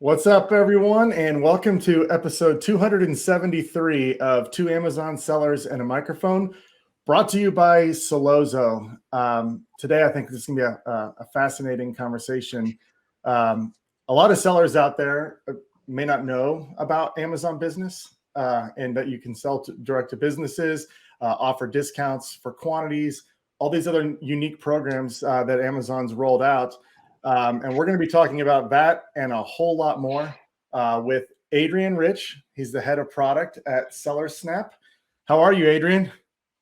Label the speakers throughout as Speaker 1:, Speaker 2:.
Speaker 1: What's up, everyone, and welcome to episode 273 of Two Amazon Sellers and a Microphone, brought to you by Sellozo. Today, I think this is going to be a fascinating conversation. A lot of sellers out there may not know about Amazon Business and that you can sell direct to businesses, offer discounts for quantities, all these other unique programs that Amazon's rolled out. And we're going to be talking about that and a whole lot more with Adrian Rich. He's the head of product at SellerSnap. How are you, Adrian?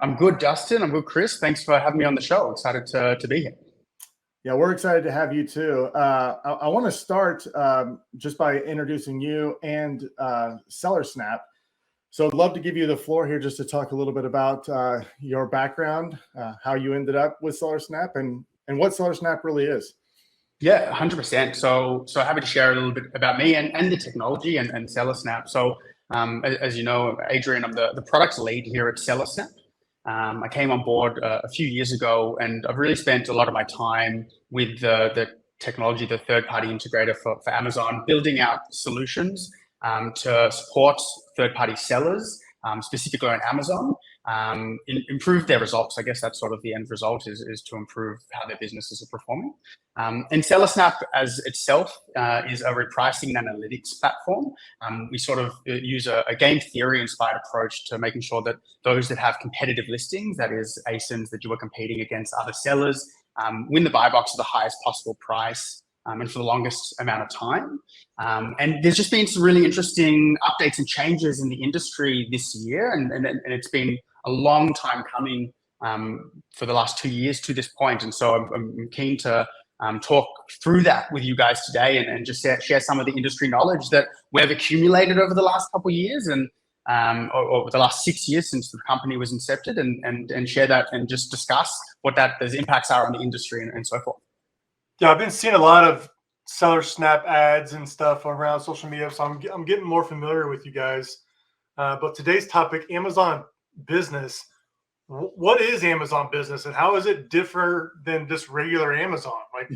Speaker 2: I'm good, Dustin. I'm good, Chris. Thanks for having me on the show. Excited to be here.
Speaker 1: Yeah, we're excited to have you too. I want to start just by introducing you and SellerSnap. So I'd love to give you the floor here just to talk a little bit about your background, how you ended up with SellerSnap, and what SellerSnap really is.
Speaker 2: Yeah, 100%. So happy to share a little bit about me and the technology and SellerSnap. So as you know, Adrian, I'm the products lead here at SellerSnap. I came on board a few years ago, and I've really spent a lot of my time with the technology, the third-party integrator for Amazon, building out solutions to support third-party sellers, specifically on Amazon, improve their results. I guess that's sort of the end result is to improve how their businesses are performing. And SellerSnap as itself is a repricing and analytics platform. We sort of use a game theory inspired approach to making sure that those that have competitive listings, that is ASINs that you are competing against other sellers, win the buy box at the highest possible price and for the longest amount of time. And there's just been some really interesting updates and changes in the industry this year, and it's been a long time coming for the last 2 years to this point. And so I'm keen to talk through that with you guys today and just share some of the industry knowledge that we've accumulated over the last couple of years and or the last 6 years since the company was incepted, and share that and just discuss what those impacts are on the industry and so forth.
Speaker 3: Yeah, I've been seeing a lot of SellerSnap ads and stuff around social media, so I'm getting more familiar with you guys. But today's topic, Amazon Business. What is Amazon Business, and how is it differ than just regular Amazon? Like,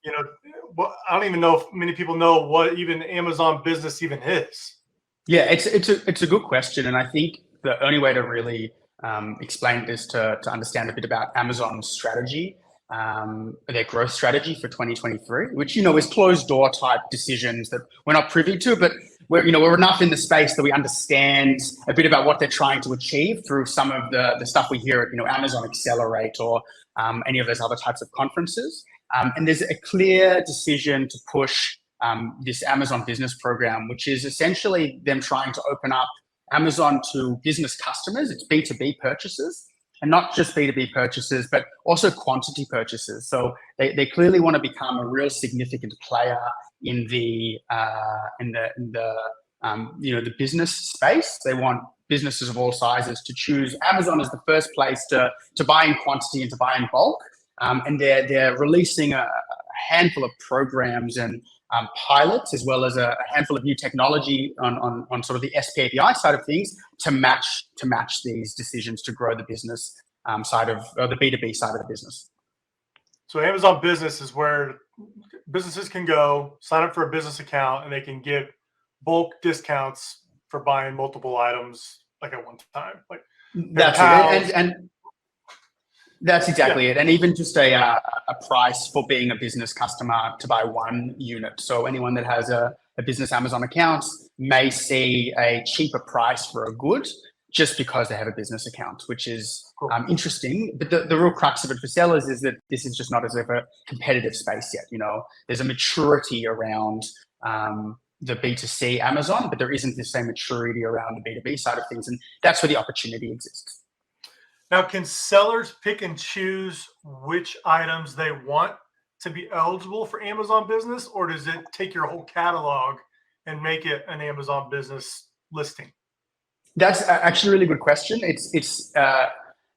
Speaker 3: I don't even know if many people know what even Amazon Business even is.
Speaker 2: Yeah, it's a good question, and I think the only way to really explain this to understand a bit about Amazon's strategy, their growth strategy for 2023, which is closed door type decisions that we're not privy to, but we're enough in the space that we understand a bit about what they're trying to achieve through some of the stuff we hear at Amazon Accelerate or any of those other types of conferences. And there's a clear decision to push this Amazon Business program, which is essentially them trying to open up Amazon to business customers. It's B2B purchases. And not just B2B purchases, but also quantity purchases. So they clearly want to become a real significant player in the business space. They want businesses of all sizes to choose Amazon as the first place to buy in quantity and to buy in bulk. And they're releasing a handful of programs and pilots, as well as a handful of new technology on sort of the SPAPI side of things to match these decisions to grow the business side of the B2B side of the business.
Speaker 3: So Amazon Business is where businesses can go sign up for a business account, and they can get bulk discounts for buying multiple items like at one time. Like
Speaker 2: that's it, and that's exactly it. And even just a price for being a business customer to buy one unit. So anyone that has a business Amazon account may see a cheaper price for a good just because they have a business account, which is interesting. But the real crux of it for sellers is that this is just not as if a competitive space yet. There's a maturity around the B2C Amazon, but there isn't the same maturity around the B2B side of things. And that's where the opportunity exists.
Speaker 3: Now, can sellers pick and choose which items they want to be eligible for Amazon Business, or does it take your whole catalog and make it an Amazon Business listing?
Speaker 2: That's actually a really good question. It's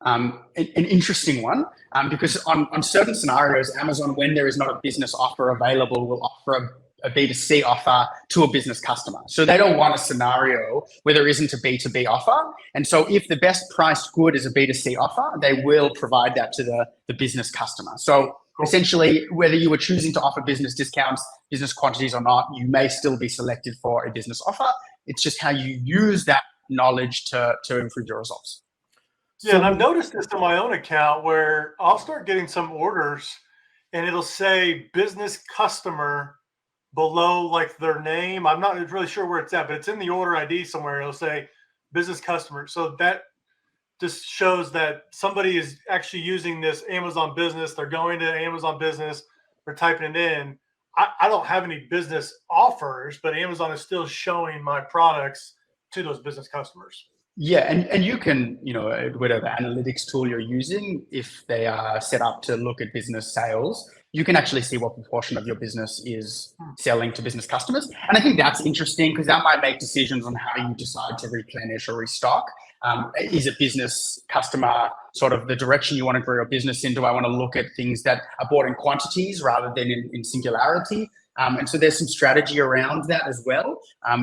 Speaker 2: an interesting one because on certain scenarios, Amazon, when there is not a business offer available, will offer a B2C offer to a business customer. So they don't want a scenario where there isn't a B2B offer. And so if the best priced good is a B2C offer, they will provide that to the business customer. So
Speaker 3: Cool.
Speaker 2: essentially, whether you were choosing to offer business discounts, business quantities or not, you may still be selected for a business offer. It's just how you use that knowledge to improve your results.
Speaker 3: Yeah, and I've noticed this on my own account where I'll start getting some orders and it'll say business customer below like their name. I'm not really sure where it's at, but it's in the order ID somewhere. It'll say business customer. So that just shows that somebody is actually using this Amazon Business. They're going to Amazon Business, they're typing it in. I don't have any business offers, but Amazon is still showing my products to those business customers.
Speaker 2: Yeah, and you can, whatever analytics tool you're using, if they are set up to look at business sales, you can actually see what proportion of your business is selling to business customers. And I think that's interesting because that might make decisions on how you decide to replenish or restock. Is a business customer sort of the direction you want to grow your business in? Do I want to look at things that are bought in quantities rather than in singularity? And so there's some strategy around that as well,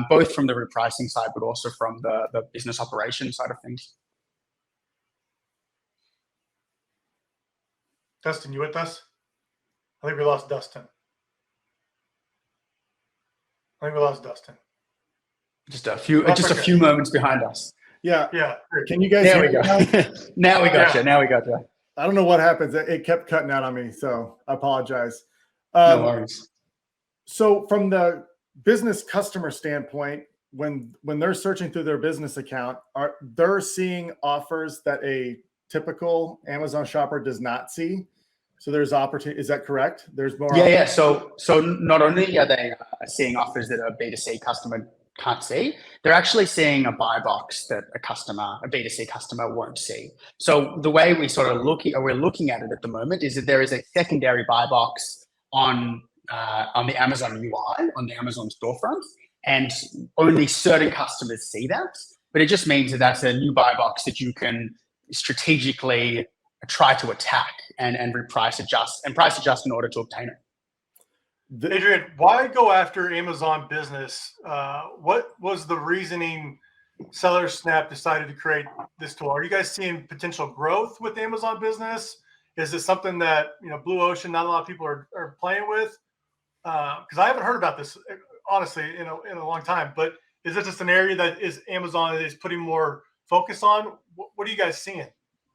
Speaker 2: both from the repricing side, but also from the business operation side of things.
Speaker 3: Dustin, you with us? I think we lost Dustin.
Speaker 2: Just a few moments behind us.
Speaker 1: Yeah.
Speaker 3: Yeah.
Speaker 1: Can you guys
Speaker 2: There we
Speaker 1: hear
Speaker 2: go.
Speaker 1: me now?
Speaker 2: Now we got you. Now we got you.
Speaker 1: I don't know what happens. It kept cutting out on me, so I apologize.
Speaker 2: No worries.
Speaker 1: So from the business customer standpoint, when they're searching through their business account, they're seeing offers that a typical Amazon shopper does not see. So there's opportunity. Is that correct? There's more.
Speaker 2: Yeah. So not only are they seeing offers that a B2C customer can't see, they're actually seeing a buy box that a B2C customer won't see. So the way we sort of we're looking at it at the moment is that there is a secondary buy box on the Amazon UI, on the Amazon storefront, and only certain customers see that. But it just means that that's a new buy box that you can strategically try to attack and price adjust in order to obtain it.
Speaker 3: Adrian, why go after Amazon Business? What was the reasoning SellerSnap decided to create this tool? Are you guys seeing potential growth with Amazon Business? Is this something that, Blue Ocean, not a lot of people are playing with? Because I haven't heard about this, honestly, in a long time. But is it just an area that Amazon is putting more focus on? What are you guys seeing?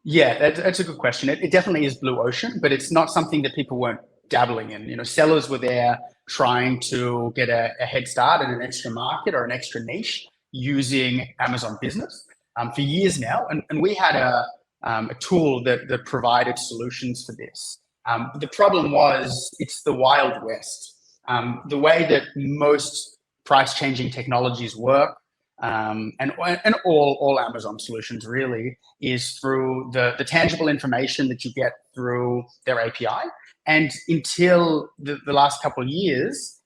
Speaker 2: Yeah, that's a good question. It definitely is Blue Ocean, but it's not something that people weren't dabbling in. Sellers were there trying to get a head start in an extra market or an extra niche using Amazon Business for years now. And we had a tool that provided solutions for this. The problem was it's the Wild West. The way that most price-changing technologies work, and all Amazon solutions really, is through the tangible information that you get through their API. And until the last couple of years,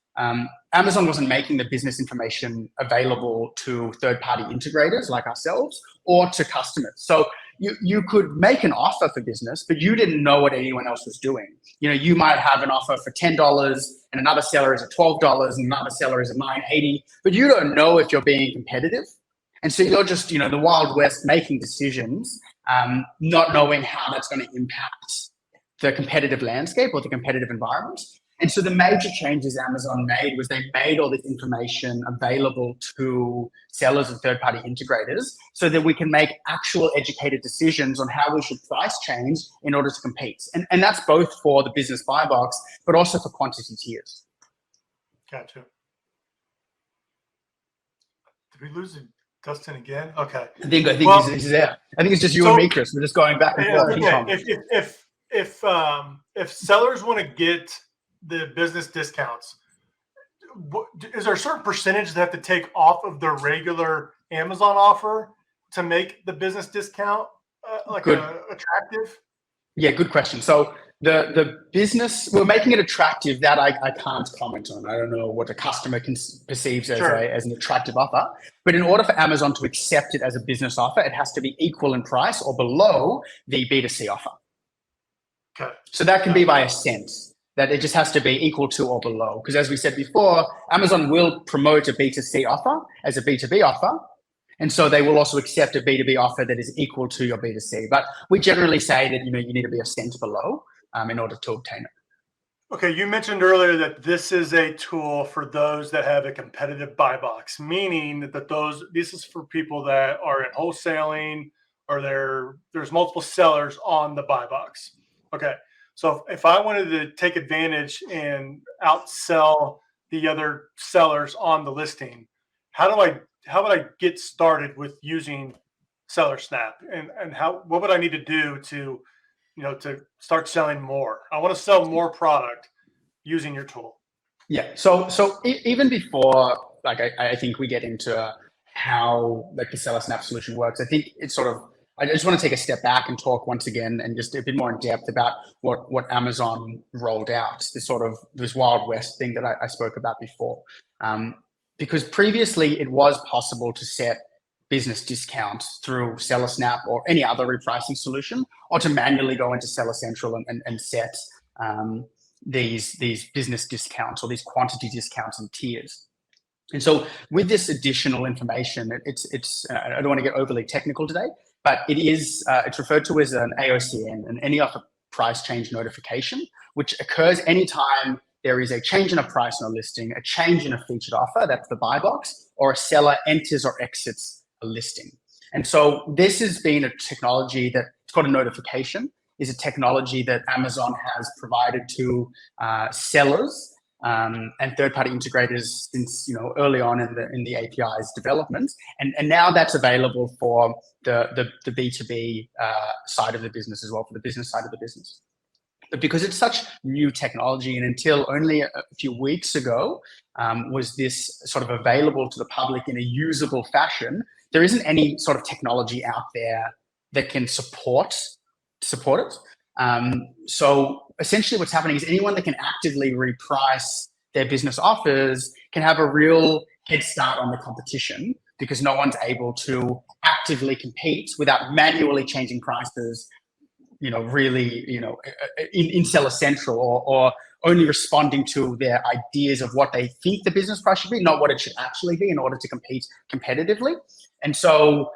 Speaker 2: Amazon wasn't making the business information available to third-party integrators like ourselves or to customers. So you could make an offer for business, but you didn't know what anyone else was doing. You might have an offer for $10 and another seller is at $12 and another seller is at $9.80, but you don't know if you're being competitive. And so you're just, the Wild West making decisions, not knowing how that's going to impact the competitive landscape or the competitive environment. And so the major changes Amazon made was they made all this information available to sellers and third-party integrators so that we can make actual educated decisions on how we should price change in order to compete. And that's both for the business buy box, but also for quantity tiers.
Speaker 3: Gotcha. Did we lose Dustin again? Okay.
Speaker 2: I think he's there. I think it's just you and me, Chris. We're just going back and forth.
Speaker 3: If sellers want to get the business discounts, is there a certain percentage they have to take off of their regular Amazon offer to make the business discount attractive?
Speaker 2: Yeah, good question. So the business, we're making it attractive. That I can't comment on. I don't know what a customer perceives as an attractive offer. But in order for Amazon to accept it as a business offer, it has to be equal in price or below the B2C offer.
Speaker 3: Okay.
Speaker 2: So that can be by a cent. That it just has to be equal to or below. Because as we said before, Amazon will promote a B2C offer as a B2B offer. And so they will also accept a B2B offer that is equal to your B2C. But we generally say that you need to be a cent below in order to obtain it.
Speaker 3: Okay, you mentioned earlier that this is a tool for those that have a competitive buy box, meaning that this is for people that are in wholesaling or there's multiple sellers on the buy box. Okay, so if I wanted to take advantage and outsell the other sellers on the listing, how would I get started with using Seller Snap, and what would I need to do to to start selling more? I want to sell more product using your tool.
Speaker 2: Yeah. Even before, like, I think we get into how like the Seller Snap solution works. I think it's sort of. I just want to take a step back and talk once again and just a bit more in depth about what Amazon rolled out. This Wild West thing that I spoke about before. Because previously it was possible to set business discounts through Seller Snap or any other repricing solution, or to manually go into Seller Central and set these business discounts or these quantity discounts and tiers. And so with this additional information, I don't want to get overly technical today, but it's referred to as an AOCN, an any offer price change notification, which occurs anytime there is a change in a price on a listing, a change in a featured offer, that's the buy box, or a seller enters or exits a listing. And so this has been a technology that it's called a notification, is a technology that Amazon has provided to sellers and third-party integrators since early on in the API's development, and now that's available for the B2B side of the business as well, for the business side of the business. But because it's such new technology, and until only a few weeks ago was this sort of available to the public in a usable fashion, there isn't any sort of technology out there that can support it. So essentially what's happening is anyone that can actively reprice their business offers can have a real head start on the competition, because no one's able to actively compete without manually changing prices, in Seller Central, or only responding to their ideas of what they think the business price should be, not what it should actually be, in order to compete competitively. And so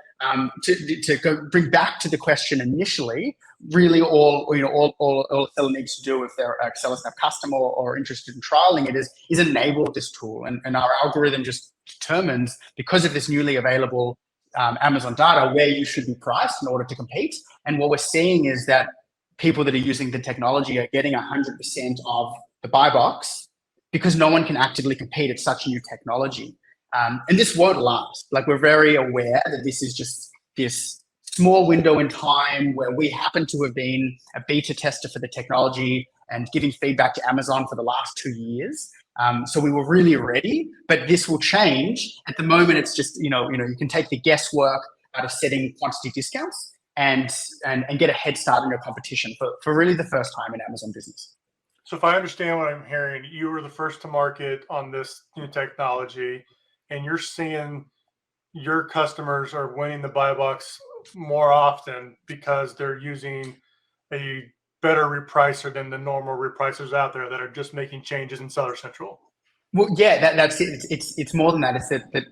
Speaker 2: to bring back to the question initially, really all Seller needs to do if they're a Seller Snap customer or interested in trialing it is enable this tool. And our algorithm just determines, because of this newly available Amazon data, where you should be priced in order to compete. And what we're seeing is that people that are using the technology are getting 100% of the buy box, because no one can actively compete. It's such a new technology. And this won't last. Like, we're very aware that this is just this small window in time where we happen to have been a beta tester for the technology and giving feedback to Amazon for the last 2 years. So we were really ready, but this will change. At the moment, it's just, you can take the guesswork out of setting quantity discounts and get a head start in your competition for really the first time in Amazon business.
Speaker 3: So if I understand what I'm hearing, you were the first to market on this new technology, and you're seeing your customers are winning the buy box more often because they're using a better repricer than the normal repricers out there that are just making changes in Seller Central.
Speaker 2: Well, yeah, that's it. It's more than that. It's that the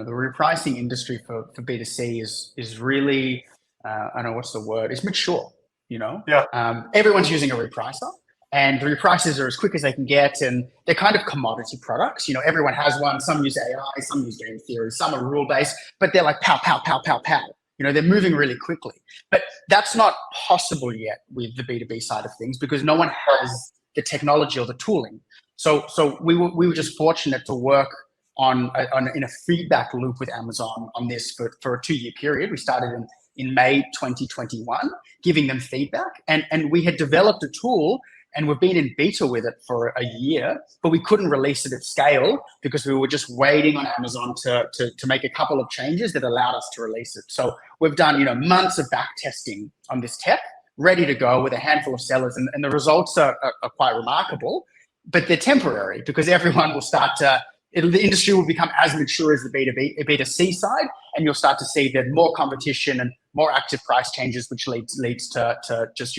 Speaker 2: repricing industry for B2C is really I don't know what's the word. It's mature.
Speaker 3: Yeah.
Speaker 2: Everyone's using a repricer, and the reprices are as quick as they can get, and they're kind of commodity products. Everyone has one. Some use AI, some use game theory, some are rule based, but they're like pow, pow, pow, pow, pow. They're moving really quickly. But that's not possible yet with the B2B side of things, because no one has the technology or the tooling. So we were just fortunate to work in a feedback loop with Amazon on this for a 2-year period. We started in May 2021, giving them feedback, and we had developed a tool, and we've been in beta with it for a year, but we couldn't release it at scale because we were just waiting on Amazon to make a couple of changes that allowed us to release it. So we've done months of back testing on this tech, ready to go with a handful of sellers, and the results are quite remarkable, but they're temporary, because everyone will start to, the industry will become as mature as the B2C side, and you'll start to see that more competition and more active price changes, which leads to just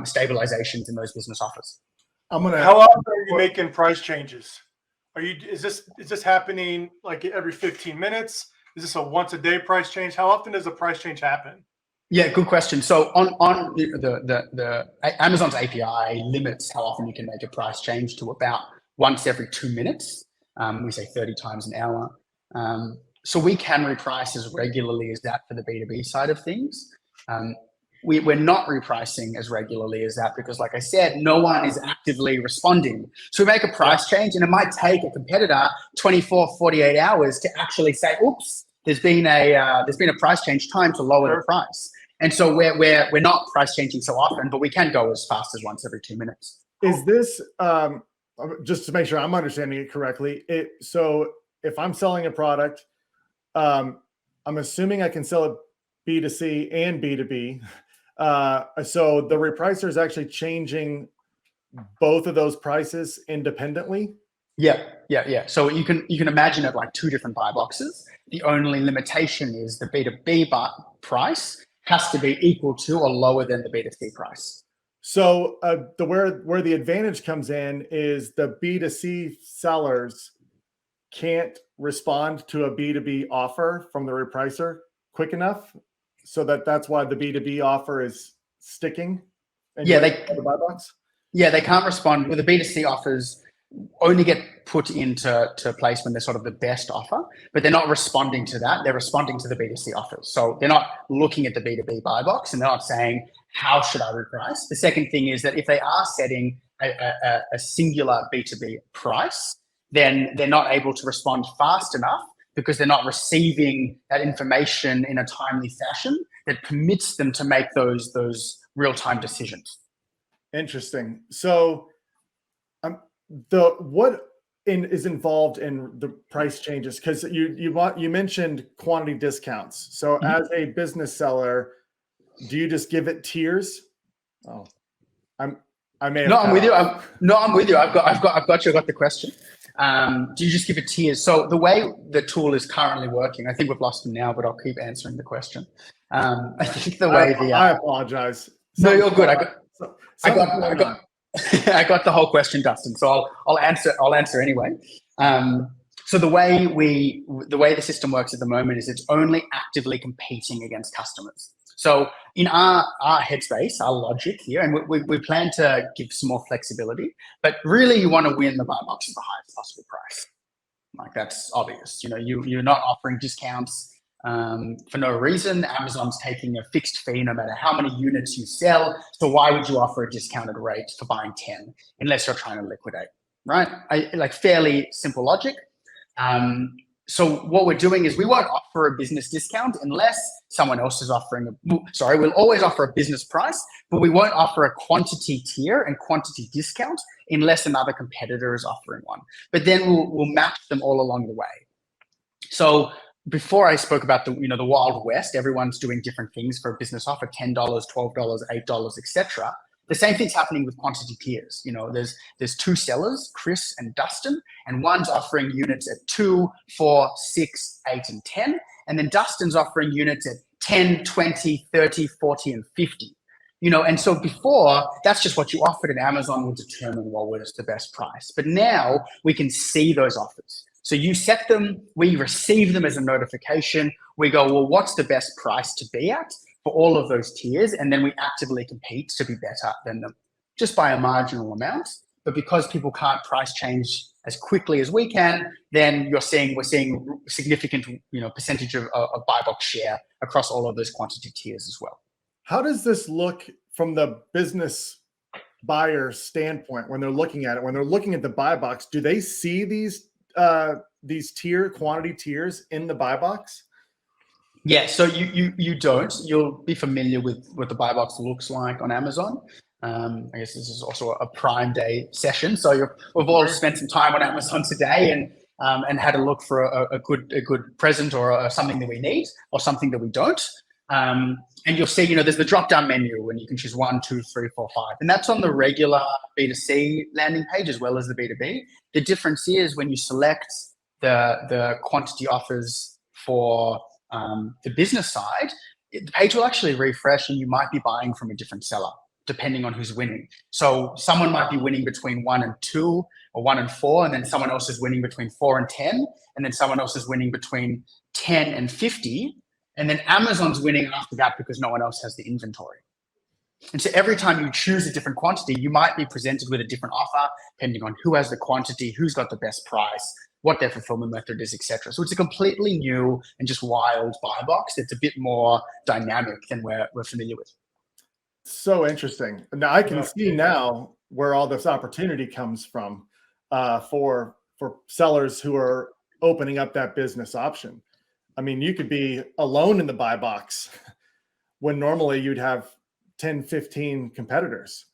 Speaker 2: stabilizations in those business offers.
Speaker 3: How often are you making price changes? Is this happening like every 15 minutes? Is this a once a day price change? How often does a price change happen?
Speaker 2: Yeah, good question. So on the Amazon's API limits how often you can make a price change to about once every 2 minutes. We say 30 times an hour. So we can reprice as regularly as that for the B2B side of things. We're not repricing as regularly as that because, like I said, no one is actively responding. So we make a price change and it might take a competitor 24, 48 hours to actually say, oops, there's been a price change, time to lower the price. And so we're not price changing so often, but we can go as fast as once every 2 minutes.
Speaker 1: Is this just to make sure I'm understanding it correctly? So if I'm selling a product, I'm assuming I can sell it B2C and B2B. So the repricer is actually changing both of those prices independently.
Speaker 2: Yeah. So you can imagine it like two different buy boxes. The only limitation is the B2B price has to be equal to or lower than the B2C price.
Speaker 1: So where the advantage comes in is the B2C sellers can't respond to a B2B offer from the repricer quick enough, so that's why the B2B offer is sticking.
Speaker 2: Yeah,
Speaker 1: the buy box.
Speaker 2: Yeah, they can't respond. With the B2C offers only get put into place when they're sort of the best offer, but they're not responding to that. They're responding to the B2C offers. So they're not looking at the B2B buy box and they're not saying, how should I reprice? The second thing is that if they are setting a singular B2B price, then they're not able to respond fast enough because they're not receiving that information in a timely fashion that permits them to make those real-time decisions.
Speaker 1: Interesting. So what is involved in the price changes? Because you mentioned quantity discounts. So as a business seller, do you just give it tiers? Oh, I'm with
Speaker 2: you. I'm with you. I've got the question. Do you just give it tiers? So the way the tool is currently working, I think we've lost him now, but I'll keep answering the question. I think the way
Speaker 1: I apologize.
Speaker 2: No, you're good. I got the whole question, Dustin. So I'll answer anyway. So the way the system works at the moment is it's only actively competing against customers. So in our headspace, our logic here, and we plan to give some more flexibility, but really you want to win the buy box at the highest possible price. Like that's obvious. You're not offering discounts for no reason. Amazon's taking a fixed fee no matter how many units you sell. So why would you offer a discounted rate for buying 10 unless you're trying to liquidate, right? Like fairly simple logic. So what we're doing is we won't offer a business discount unless someone else is offering we'll always offer a business price, but we won't offer a quantity tier and quantity discount unless another competitor is offering one. But then we'll match them all along the way. So before I spoke about the Wild West, everyone's doing different things for a business offer, $10, $12, $8, etc. The same thing's happening with quantity tiers. There's two sellers, Chris and Dustin, and one's offering units at 2, 4, 6, 8, and 10. And then Dustin's offering units at 10, 20, 30, 40, and 50. And so before, that's just what you offered, and Amazon would determine what was the best price. But now we can see those offers. So you set them, we receive them as a notification. We go, well, what's the best price to be at for all of those tiers? And then we actively compete to be better than them just by a marginal amount. But because people can't price change as quickly as we can, then we're seeing significant percentage of buy box share across all of those quantity tiers as well.
Speaker 1: How does this look from the business buyer standpoint when they're looking at it? When they're looking at the buy box, do they see these quantity tiers in the buy box?
Speaker 2: Yeah, so you don't. You'll be familiar with what the buy box looks like on Amazon. I guess this is also a Prime Day session, so we've all spent some time on Amazon today and had a look for a good present or something that we need or something that we don't. And you'll see, there's the drop-down menu and you can choose 1, 2, 3, 4, 5. And that's on the regular B2C landing page as well as the B2B. The difference is when you select the quantity offers for the business side, the page will actually refresh and you might be buying from a different seller depending on who's winning. So someone might be winning between 1 and 2 or 1 and 4, and then someone else is winning between 4 and 10, and then someone else is winning between 10 and 50. And then Amazon's winning after that because no one else has the inventory. And so every time you choose a different quantity, you might be presented with a different offer, depending on who has the quantity, who's got the best price, what their fulfillment method is, etc. So it's a completely new and just wild buy box that's a bit more dynamic than we're familiar with.
Speaker 1: So interesting. Now I can
Speaker 3: Yeah.
Speaker 1: see now where all this opportunity comes from for sellers who are opening up that business option. I mean, you could be alone in the buy box when normally you'd have 10, 15 competitors.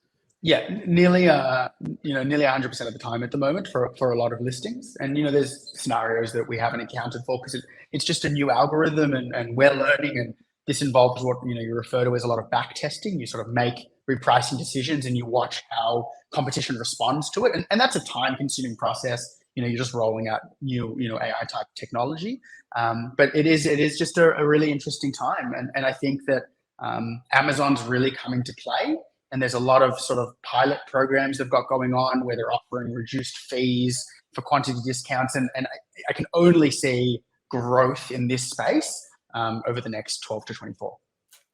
Speaker 2: Yeah, nearly 100% of the time at the moment for a lot of listings. And, there's scenarios that we haven't accounted for because it's just a new algorithm and we're learning. And this involves what, you refer to as a lot of back testing. You sort of make repricing decisions and you watch how competition responds to it. And that's a time consuming process. You're just rolling out new, AI type technology. But it is just a really interesting time. And I think that Amazon's really coming to play. And there's a lot of sort of pilot programs they've got going on where they're offering reduced fees for quantity discounts. And I can only see growth in this space over the next 12 to 24.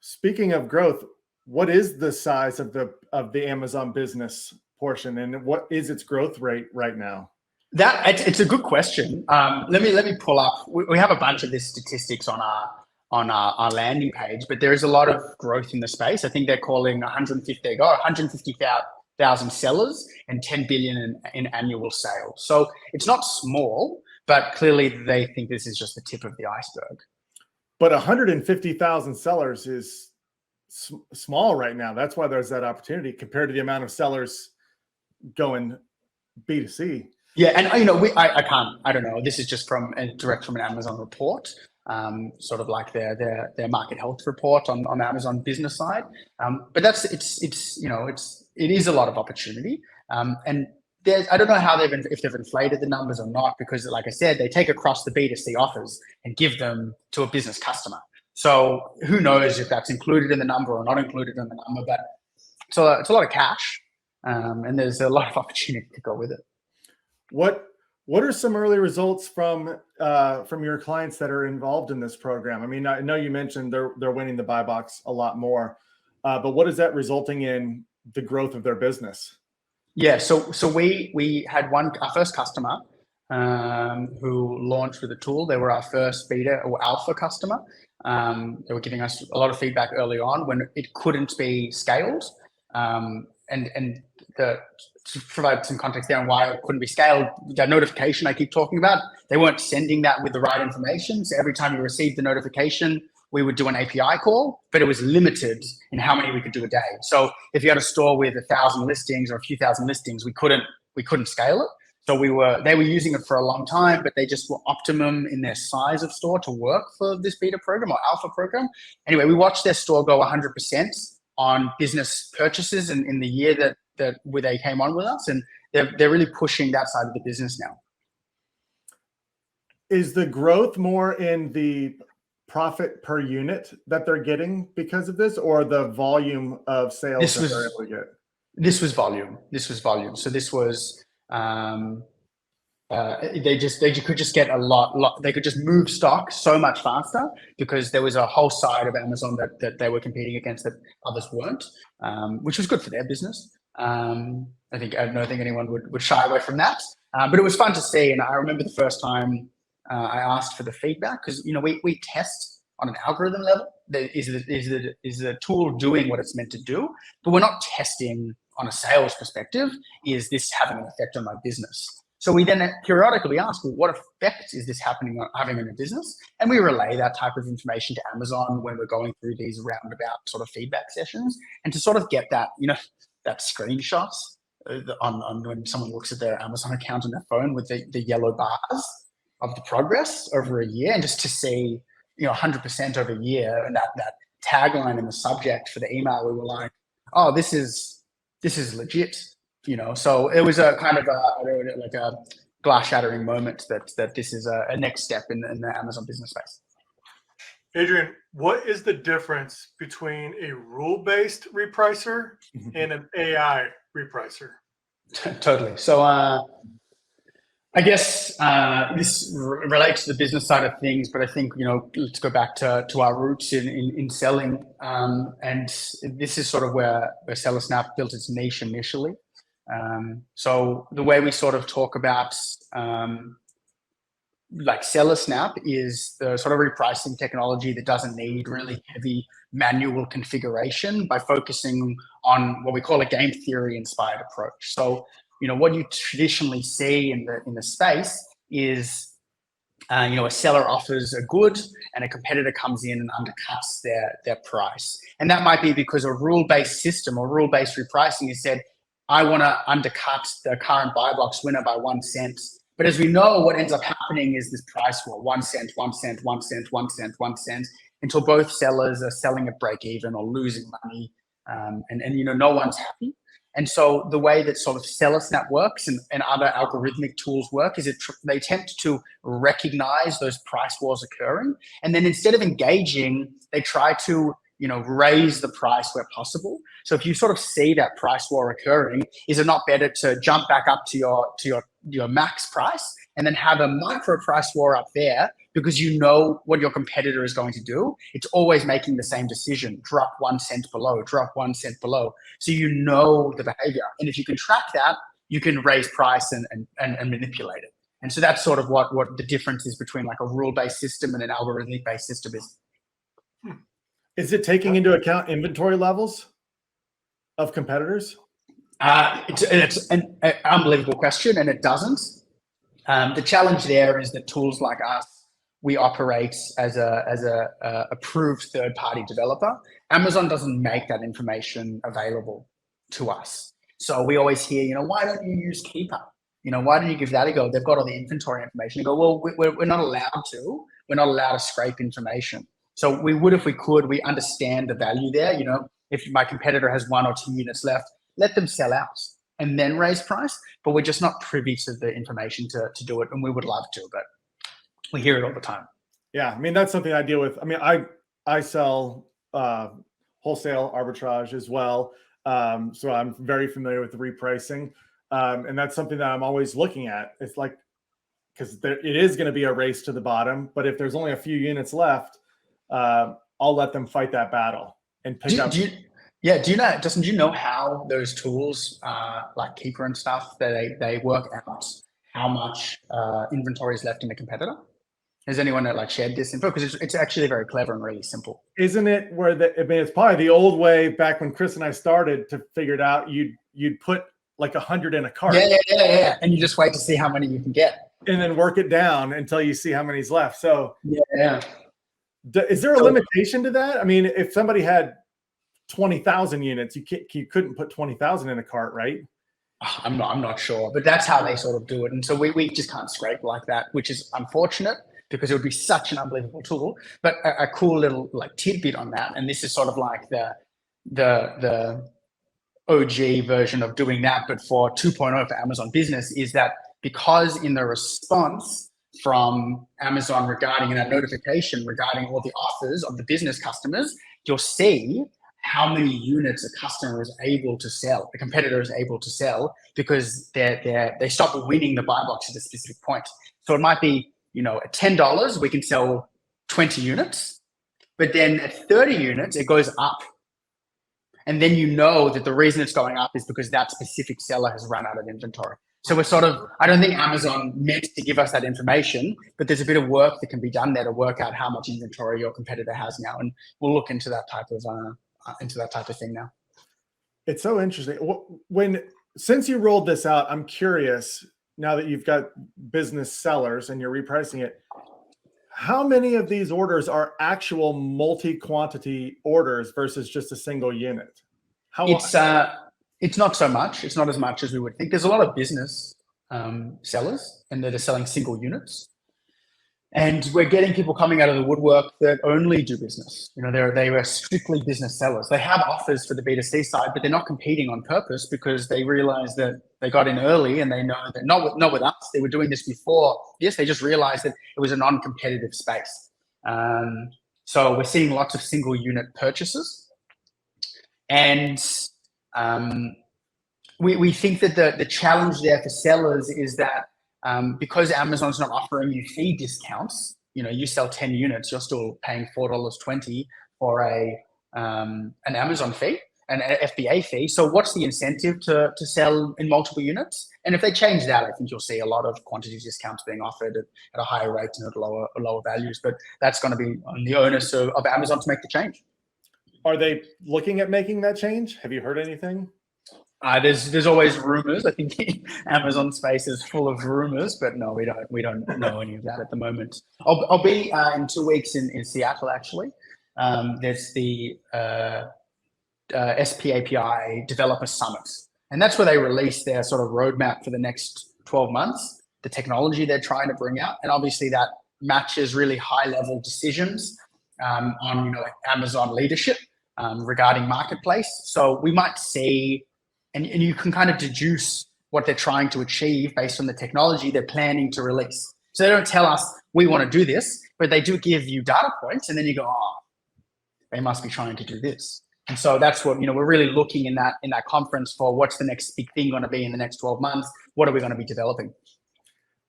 Speaker 1: Speaking of growth, what is the size of the Amazon business portion, and what is its growth rate right now?
Speaker 2: It's a good question. Let me pull up. We have a bunch of these statistics on our landing page, but there is a lot of growth in the space. I think they're calling 150,000 sellers and 10 billion in annual sales. So it's not small, but clearly they think this is just the tip of the iceberg.
Speaker 1: But 150,000 sellers is small right now. That's why there's that opportunity compared to the amount of sellers going B2C.
Speaker 2: Yeah, and I don't know. This is just direct from an Amazon report, sort of like their market health report on the Amazon business side. But it is a lot of opportunity. And I don't know if they've inflated the numbers or not, because like I said, they take across the B2C offers and give them to a business customer. So who knows if that's included in the number or not included in the number, but it's a lot of cash, and there's a lot of opportunity to go with it.
Speaker 1: What are some early results from your clients that are involved in this program? I mean, I know you mentioned they're winning the buy box a lot more, but what is that resulting in the growth of their business?
Speaker 2: Yeah, so we had our first customer who launched with a tool. They were our first beta or alpha customer. They were giving us a lot of feedback early on when it couldn't be scaled, to provide some context there on why it couldn't be scaled, that notification I keep talking about, they weren't sending that with the right information. So every time you received the notification, we would do an API call, but it was limited in how many we could do a day. So if you had a store with 1,000 listings or a few thousand listings, we couldn't scale it. So they were using it for a long time, but they just were optimum in their size of store to work for this beta program or alpha program. Anyway, we watched their store go 100% on business purchases in the year that where they came on with us, and they're really pushing that side of the business now.
Speaker 1: Is the growth more in the profit per unit that they're getting because of this, or the volume of sales that they're able to get?
Speaker 2: This was volume. So this was they could just get a lot. They could just move stock so much faster because there was a whole side of Amazon that they were competing against that others weren't, which was good for their business. I don't think anyone would shy away from that. But it was fun to see, and I remember the first time I asked for the feedback because we test on an algorithm level. Is the tool doing what it's meant to do? But we're not testing on a sales perspective. Is this having an effect on my business? So we then periodically ask, well, what effect is this having on a business? And we relay that type of information to Amazon when we're going through these roundabout sort of feedback sessions, and to sort of get that that screenshot on when someone looks at their Amazon account on their phone with the yellow bars of the progress over a year, and just to see 100% over a year, and that tagline in the subject for the email, we were like, oh, this is legit. So it was a kind of a glass shattering moment that this is a next step in the Amazon business space.
Speaker 3: Adrian, what is the difference between a rule-based repricer and an AI repricer?
Speaker 2: Totally. So I guess this relates to the business side of things, but I think, let's go back to our roots in selling. And this is sort of where SellerSnap built its niche initially. So the way we sort of talk about like SellerSnap is the sort of repricing technology that doesn't need really heavy manual configuration by focusing on what we call a game theory inspired approach. So, what you traditionally see in the space is, a seller offers a good and a competitor comes in and undercuts their price. And that might be because a rule-based system or rule-based repricing has said, I want to undercut the current buy box winner by 1 cent. But as we know, what ends up happening is this price war, 1 cent, 1 cent, 1 cent, 1 cent, 1 cent, until both sellers are selling at break even or losing money. And no one's happy. And so the way that sort of SellerSnap works and other algorithmic tools work is they attempt to recognize those price wars occurring. And then instead of engaging, they try to raise the price where possible. So if you sort of see that price war occurring, is it not better to jump back up to your max price and then have a micro price war up there, because you know what your competitor is going to do? It's always making the same decision, drop 1 cent below, drop 1 cent below. So you know the behavior. And if you can track that, you can raise price and manipulate it. And so that's sort of what the difference is between like a rule-based system and an algorithmic-based system is.
Speaker 1: Is it taking into account inventory levels of competitors?
Speaker 2: It's an unbelievable question, and it doesn't. The challenge there is that tools like us, we operate as a approved third-party developer. Amazon doesn't make that information available to us. So we always hear, why don't you use Keeper? Why don't you give that a go? They've got all the inventory information. You go, well, we're not allowed to. We're not allowed to scrape information. So we would if we could. We understand the value there. If my competitor has 1 or 2 units left, let them sell out and then raise price. But we're just not privy to the information to do it, and we would love to, but we hear it all the time.
Speaker 1: Yeah, I mean, that's something I deal with. I mean, I sell wholesale arbitrage as well, so I'm very familiar with the repricing, and that's something that I'm always looking at. It's like, because it is going to be a race to the bottom, but if there's only a few units left, I'll let them fight that battle and pick up.
Speaker 2: Do you know, Justin, do you know how those tools like Keeper and stuff, that they work out how much inventory is left in a competitor? Has anyone like shared this info? Because it's actually very clever and really simple.
Speaker 1: Isn't it where it's probably the old way back when Chris and I started to figure it out. You'd put like 100 in a cart.
Speaker 2: Yeah. And you just wait to see how many you can get.
Speaker 1: And then work it down until you see how many's left. So
Speaker 2: yeah.
Speaker 1: Is there a limitation to that? I mean, if somebody had 20,000 units, you couldn't put 20,000 in a cart, right?
Speaker 2: I'm not sure, but that's how they sort of do it. And so we just can't scrape like that, which is unfortunate because it would be such an unbelievable tool. But a cool little like tidbit on that, and this is sort of like the OG version of doing that, but for 2.0 for Amazon Business, is that because in the response from Amazon regarding that notification regarding all the offers of the business customers, you'll see how many units a customer is able to sell, the competitor is able to sell, because they stop winning the buy box at a specific point. So it might be, at $10, we can sell 20 units, but then at 30 units, it goes up. And then that the reason it's going up is because that specific seller has run out of inventory. So we're sort of, I don't think Amazon meant to give us that information, but there's a bit of work that can be done there to work out how much inventory your competitor has now. And we'll look into that type of thing now.
Speaker 1: It's so interesting. Since you rolled this out, I'm curious, now that you've got business sellers and you're repricing it, how many of these orders are actual multi-quantity orders versus just a single unit?
Speaker 2: It's not so much. It's not as much as we would think. There's a lot of business sellers, and they're selling single units. And we're getting people coming out of the woodwork that only do business. They were strictly business sellers. They have offers for the B2C side, but they're not competing on purpose because they realize that they got in early, and they know that not with us. They were doing this before. Yes, they just realized that it was a non-competitive space. So we're seeing lots of single unit purchases, and we think that the challenge there for sellers is that because Amazon's not offering you fee discounts, you sell 10 units, you're still paying $4.20 for an Amazon fee, an FBA fee. So what's the incentive to sell in multiple units? And if they change that, I think you'll see a lot of quantity discounts being offered at a higher rate and at lower values. But that's going to be on the onus of Amazon to make the change.
Speaker 1: Are they looking at making that change? Have you heard anything?
Speaker 2: There's always rumors. I think the Amazon space is full of rumors, but no, we don't know any of that at the moment. I'll be in 2 weeks in Seattle actually. There's the SPAPI Developer Summit, and that's where they release their sort of roadmap for the next 12 months, the technology they're trying to bring out, and obviously that matches really high level decisions on like Amazon leadership regarding marketplace. So we might see. And you can kind of deduce what they're trying to achieve based on the technology they're planning to release. So they don't tell us we want to do this, but they do give you data points, and then you go, oh, they must be trying to do this. And so that's what we're really looking in that conference for. What's the next big thing going to be in the next 12 months? What are we going to be developing?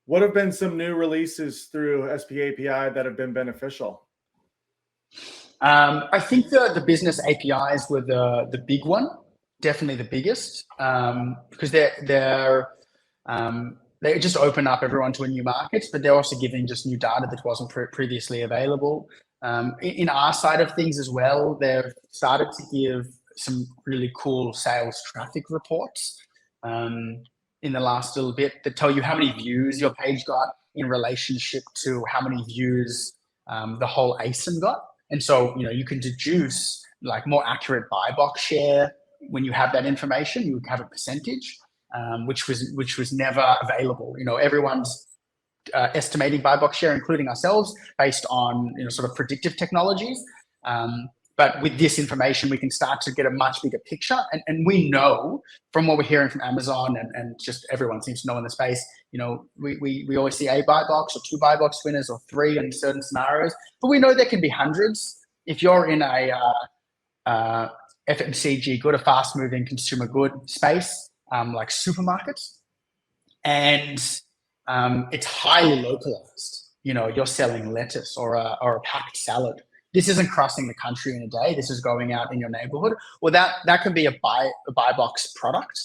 Speaker 1: What have been some new releases through SPAPI that have been beneficial?
Speaker 2: I think the business APIs were the big one. Definitely the biggest, because they just open up everyone to a new markets, but they're also giving just new data that wasn't previously available. In our side of things as well, they've started to give some really cool sales traffic reports in the last little bit that tell you how many views your page got in relationship to how many views the whole ASIN got. And so, you can deduce like more accurate buy box share. When you have that information, you have a percentage, which was never available. Everyone's estimating buy box share, including ourselves, based on sort of predictive technologies. But with this information, we can start to get a much bigger picture. And we know from what we're hearing from Amazon and just everyone seems to know in the space, we always see a buy box or 2 buy box winners or 3 in certain scenarios, but we know there can be hundreds. If you're in a FMCG, good, a fast moving consumer good space, like supermarkets, and it's highly localized. You're selling lettuce or a packed salad. This isn't crossing the country in a day. This is going out in your neighborhood. Well, that could be a buy box product.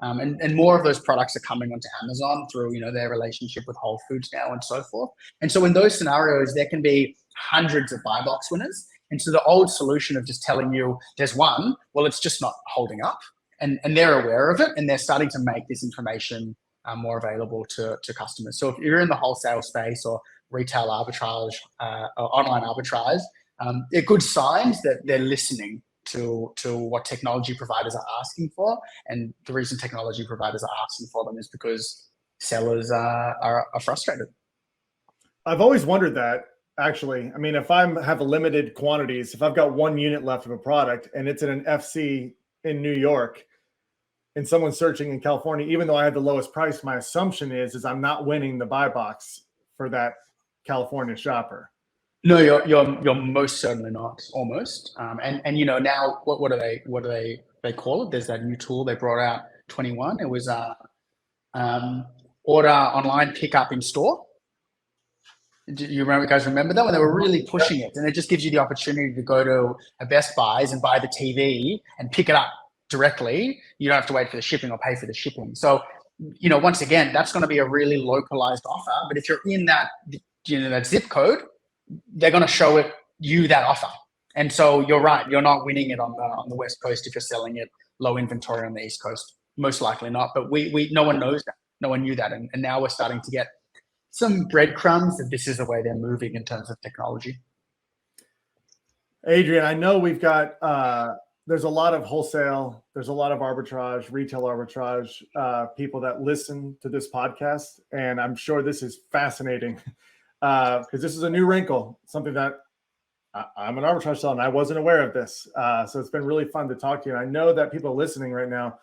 Speaker 2: And more of those products are coming onto Amazon through, their relationship with Whole Foods now and so forth. And so in those scenarios, there can be hundreds of buy box winners. And so the old solution of just telling you there's one, well, it's just not holding up. And they're aware of it, and they're starting to make this information more available to customers. So if you're in the wholesale space or retail arbitrage or online arbitrage, they're good signs that they're listening to what technology providers are asking for. And the reason technology providers are asking for them is because sellers are frustrated.
Speaker 1: I've always wondered that. Actually, I mean, if I have a limited quantities, if I've got 1 unit left of a product and it's in an FC in New York and someone's searching in California, even though I had the lowest price, my assumption is I'm not winning the buy box for that California shopper.
Speaker 2: No, you're most certainly not. Almost, and now what do they call it? There's that new tool they brought out 21. It was order online, pick up in store. Do you guys remember that when they were really pushing it? And it just gives you the opportunity to go to a Best Buys and buy the TV and pick it up directly. You don't have to wait for the shipping or pay for the shipping. So, once again, that's going to be a really localized offer. But if you're in that, that zip code, they're going to show you that offer. And so you're right. You're not winning it on the West Coast if you're selling it low inventory on the East Coast. Most likely not. But no one knows that. No one knew that. And now we're starting to get some breadcrumbs that this is the way they're moving in terms of technology.
Speaker 1: Adrian, I know we've got, there's a lot of wholesale, there's a lot of arbitrage, retail arbitrage, people that listen to this podcast. And I'm sure this is fascinating because this is a new wrinkle, something that I'm an arbitrage seller and I wasn't aware of this. So it's been really fun to talk to you. And I know that people listening right now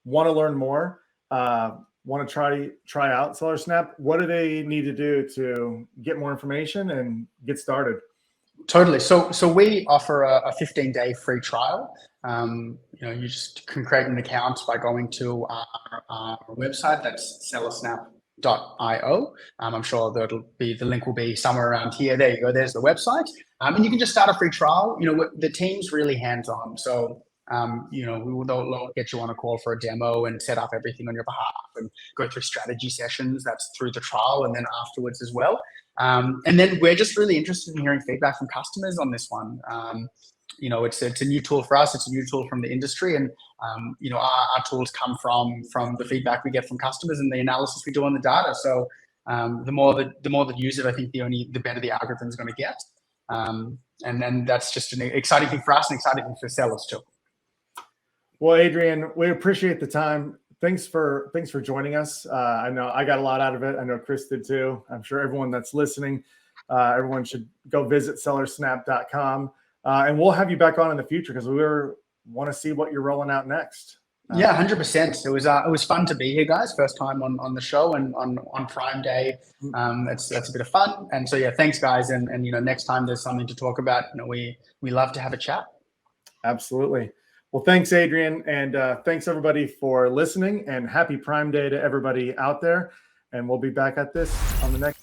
Speaker 1: want to learn more. Want to try out SellerSnap. What do they need to do to get more information and get started?
Speaker 2: Totally. So we offer a 15-day free trial. You just can create an account by going to our website. That's SellerSnap I'm sure that'll be, the link will be somewhere around here. There you go. There's the website. And you can just start a free trial. The team's really hands-on. So, they'll get you on a call for a demo and set up everything on your behalf and go through strategy sessions. That's through the trial and then afterwards as well. And then we're just really interested in hearing feedback from customers on this one. It's a new tool for us. It's a new tool from the industry, and our tools come from the feedback we get from customers and the analysis we do on the data. So the more that use it, I think the better the algorithm is going to get. And then that's just an exciting thing for us and exciting thing for sellers too.
Speaker 1: Well, Adrian, we appreciate the time. Thanks for joining us. I know I got a lot out of it. I know Chris did too. I'm sure everyone that's listening, everyone should go visit sellersnap.com. And we'll have you back on in the future because we want to see what you're rolling out next.
Speaker 2: Yeah, 100%. It was fun to be here, guys. First time on the show and on Prime Day. That's a bit of fun. And so yeah, thanks, guys. And next time there's something to talk about, we love to have a chat.
Speaker 1: Absolutely. Well, thanks, Adrian, and thanks everybody for listening. And happy Prime Day to everybody out there. And we'll be back at this on the next.